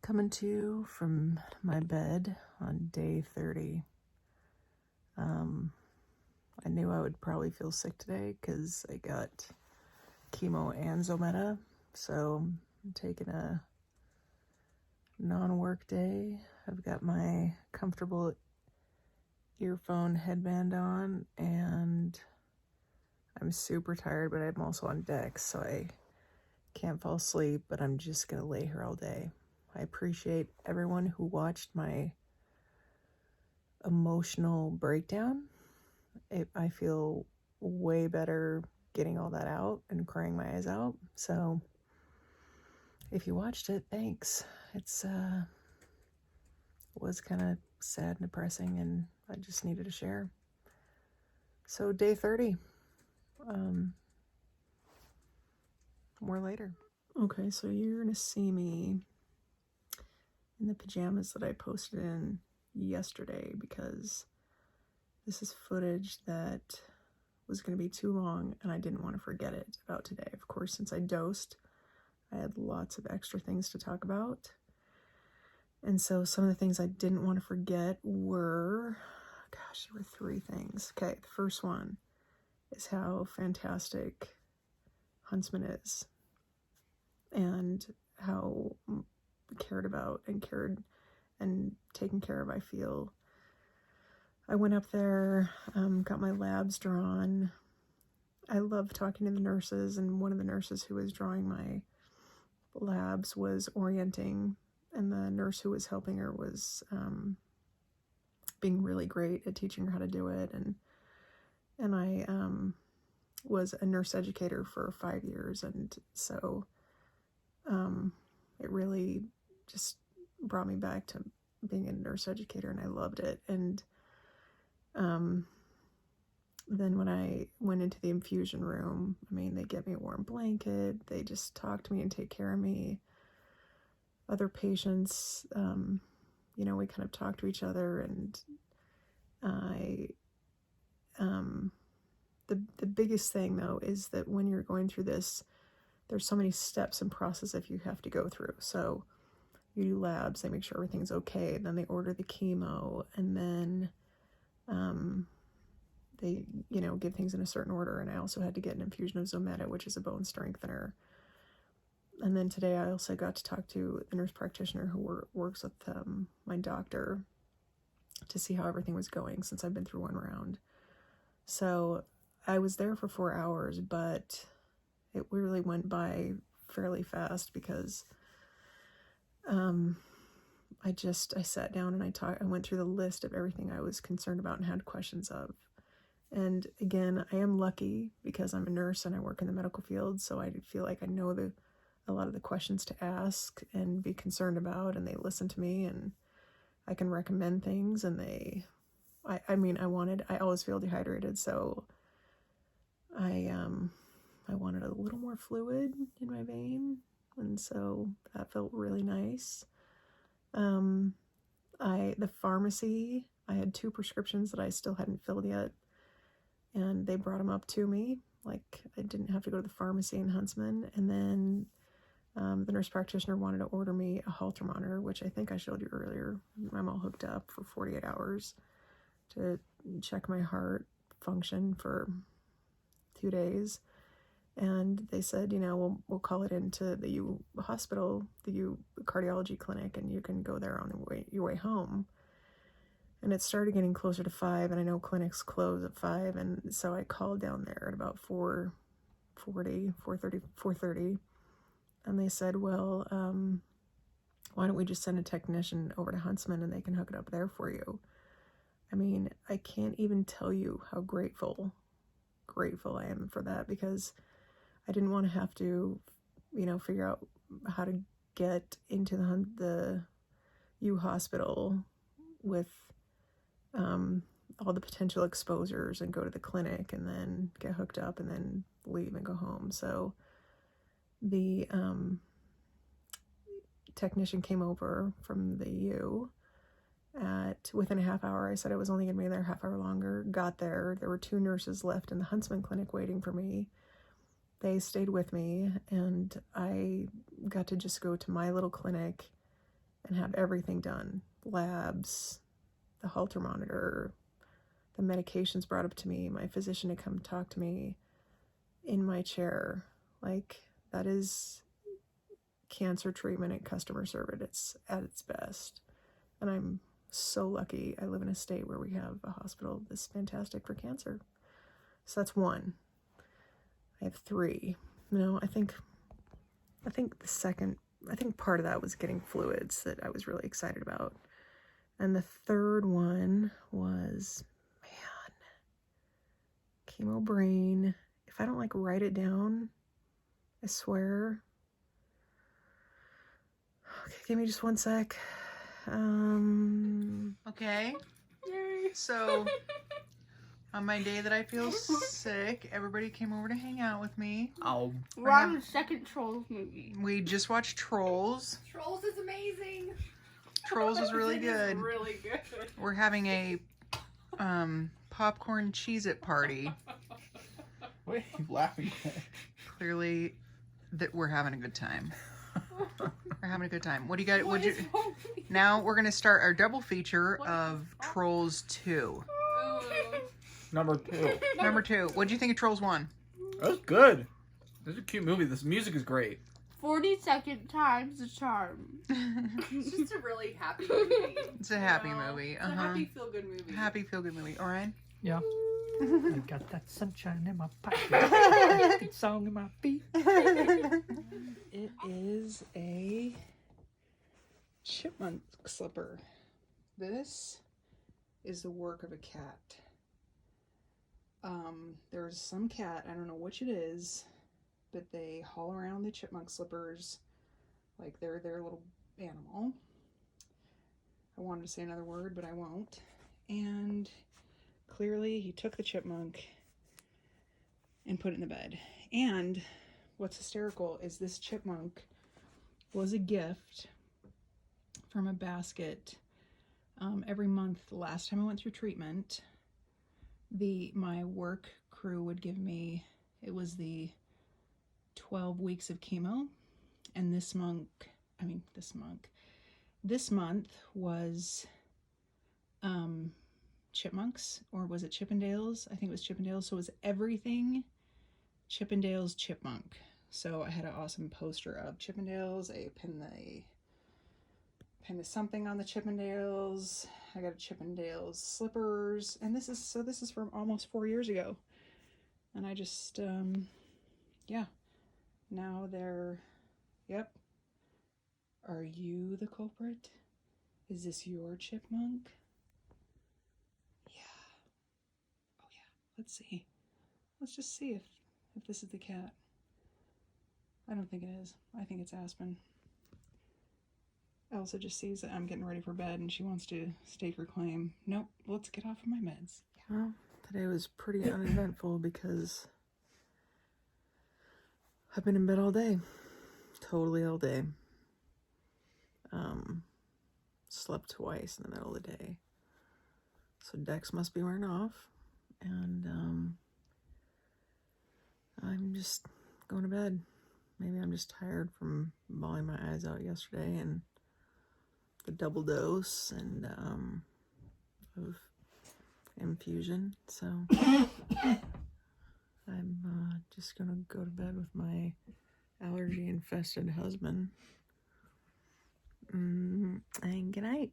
Coming to you from my bed on day 30. I knew I would probably feel sick today because I got chemo and Zometa, so I'm taking a non-work day. I've got my comfortable earphone headband on, and I'm super tired, but I'm also on deck, so I can't fall asleep, but I'm just gonna lay here all day. I appreciate everyone who watched my emotional breakdown. I feel way better getting all that out and crying my eyes out. So if you watched it, thanks. It was kind of sad and depressing, and I just needed to share. So day 30. More later. Okay, so you're gonna see me in the pajamas that I posted in yesterday because this is footage that was going to be too long and I didn't want to forget it about today. Of course, since I dosed, I had lots of extra things to talk about. And so some of the things I didn't want to forget were, there were three things. Okay, the first one is how fantastic Huntsman is and how cared about and taken care of I feel. I went up there, got my labs drawn. I love talking to the nurses, and one of the nurses who was drawing my labs was orienting, and the nurse who was helping her was being really great at teaching her how to do it. And I was a nurse educator for 5 years, and so it really just brought me back to being a nurse educator, and I loved it. And then when I went into the infusion room, they get me a warm blanket, they just talk to me and take care of me. Other patients, we kind of talk to each other, and the biggest thing though is that when you're going through this, there's so many steps and processes you have to go through. So you do labs, they make sure everything's okay, then they order the chemo, and then they, give things in a certain order. And I also had to get an infusion of Zometa, which is a bone strengthener. And then today I also got to talk to the nurse practitioner who works with my doctor to see how everything was going since I've been through one round. So I was there for 4 hours, but it really went by fairly fast because I sat down and I went through the list of everything I was concerned about and had questions of. And again, I am lucky because I'm a nurse and I work in the medical field, so I feel like I know a lot of the questions to ask and be concerned about, and they listen to me, and I can recommend things, and I always feel dehydrated, so I wanted a little more fluid in my vein, and so that felt really nice. The pharmacy, I had 2 prescriptions that I still hadn't filled yet, and they brought them up to me. Like, I didn't have to go to the pharmacy in Huntsman. And then the nurse practitioner wanted to order me a Holter monitor, which I think I showed you earlier. I'm all hooked up for 48 hours to check my heart function for 2 days. And they said, we'll call it into the hospital, the cardiology clinic, and you can go there on your way home. And it started getting closer to 5, and I know clinics close at 5, and so I called down there at about 4:30, and they said, well, why don't we just send a technician over to Huntsman and they can hook it up there for you. I can't even tell you how grateful I am for that, because I didn't want to have to, figure out how to get into the U hospital with all the potential exposures and go to the clinic and then get hooked up and then leave and go home. So the technician came over from the U within a half hour. I said I was only going to be there a half hour longer. Got there. There were 2 nurses left in the Huntsman clinic waiting for me. They stayed with me, and I got to just go to my little clinic and have everything done. Labs, the Holter monitor, the medications brought up to me, my physician to come talk to me in my chair. Like, that is cancer treatment and customer service. It's at its best. And I'm so lucky. I live in a state where we have a hospital that's fantastic for cancer. So that's one. I have three. No, I think part of that was getting fluids that I was really excited about. And the third one was, chemo brain. If I don't like write it down, I swear. Okay, give me just one sec. Okay. Yay. So on my day that I feel sick, everybody came over to hang out with me. Oh. We're on the second Trolls movie. We just watched Trolls. Trolls is amazing. Trolls was really good. Really good. We're having a popcorn Cheez-It party. What are you laughing at? Clearly that we're having a good time. We're having a good time. What do you got? Now we're going to start our double feature of Trolls 2. Number 2. Number 2. What do you think of Trolls 1? That was good. This is a cute movie. This music is great. 42nd time's the charm. It's just a really happy movie. It's a happy movie. It's a happy feel-good movie. Happy feel-good movie. Orion? Yeah. I got that sunshine in my pocket. Good song in my feet. It is a chipmunk slipper. This is the work of a cat. There's some cat, I don't know which it is, but they haul around the chipmunk slippers like they're their little animal. I wanted to say another word, but I won't. And clearly he took the chipmunk and put it in the bed. And what's hysterical is this chipmunk was a gift from a basket. Every month, the last time I went through treatment, my work crew would give me, it was the 12 weeks of chemo, and this month was Chipmunks, or was it Chippendales? I think it was Chippendales. So it was everything Chippendales Chipmunk. So I had an awesome poster of Chippendales. I pinned the something on the Chippendales. I got a Chippendales slippers, and this is from almost 4 years ago. And I just yeah. Now they're, yep. Are you the culprit? Is this your chipmunk? Yeah. Oh yeah. Let's see. Let's just see if this is the cat. I don't think it is. I think it's Aspen. Elsa just sees that I'm getting ready for bed and she wants to stake her claim. Nope. Let's get off of my meds. Well, today was pretty uneventful because I've been in bed all day. Totally all day. Slept twice in the middle of the day. So Dex must be wearing off. And I'm just going to bed. Maybe I'm just tired from bawling my eyes out yesterday and the double dose and of infusion. So I'm just gonna go to bed with my allergy infested husband. And good night.